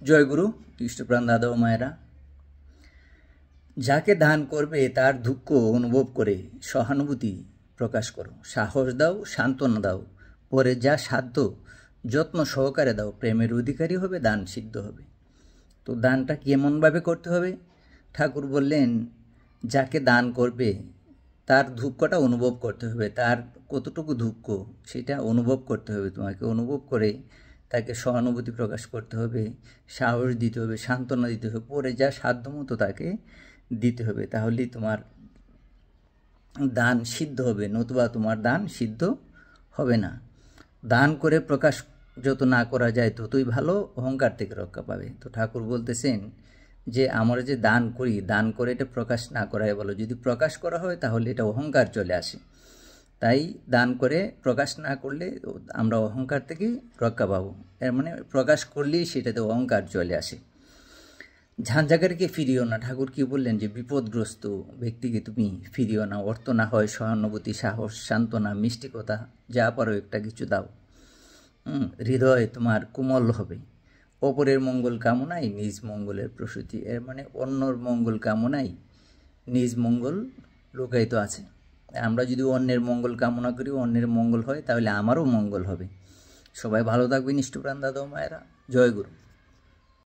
জয় গুরু। ইষ্টপ্রাণ দাদা ও মায়েরা, যাকে দান করবে তার দুঃখ অনুভব করে সহানুভূতি প্রকাশ করো, সাহস দাও, সান্ত্বনা দাও, পরে যা সাধ্য যত্ন সহকারে দাও, প্রেমের অধিকারী হবে, দান সিদ্ধ হবে। তো দানটা কেমনভাবে করতে হবে? ঠাকুর বললেন, যাকে দান করবে তার দুঃখটা অনুভব করতে হবে, তার কতটুকু দুঃখ সেটা অনুভব করতে হবে। তোমাকে অনুভব করে তাকে সহানুভূতি প্রকাশ করতে হবে, সাহস দিতে হবে, সান্ত্বনা দিতে হবে, পরে যা সাধ্যমতো তাকে দিতে হবে। তাহলেই তোমার দান সিদ্ধ হবে, নতুবা তোমার দান সিদ্ধ হবে না। দান করে প্রকাশ যত না করা যায় ততই ভালো, অহংকার থেকে রক্ষা পাবে। তো ঠাকুর বলতেছেন যে আমরা যে দান করি, দান করে এটা প্রকাশ না করাই ভালো। যদি প্রকাশ করা হয় তাহলে এটা অহংকার চলে আসে। তাই দান করে প্রকাশ না করলে আমরা অহংকার থেকে রক্ষা পাবো। এর মানে প্রকাশ করলেই সেটাতে অহংকার চলে আসে। ঝাঁঝাগারকে ফিরিও না। ঠাকুর কি বললেন? যে বিপদগ্রস্ত ব্যক্তিকে তুমি ফিরিও না। অর্থ না হয় সহানুভূতি, সাহস, সান্ত্বনা, মিষ্টি কথা, যা পারো একটা কিছু দাও। হৃদয় তোমার কোমল হবে। অপরের মঙ্গল কামনাই নিজ মঙ্গলের প্রসূতি। এর মানে অন্যর মঙ্গল কামনাই নিজ মঙ্গল লুকায়িত আছে। আমরা যদি অন্যের মঙ্গল কামনা করি, অন্যের মঙ্গল হয়, তাহলে আমারও মঙ্গল হবে। সবাই ভালো থাকবেন ইষ্টপ্রাণ দাদা ও মায়েরা। জয় গুরু।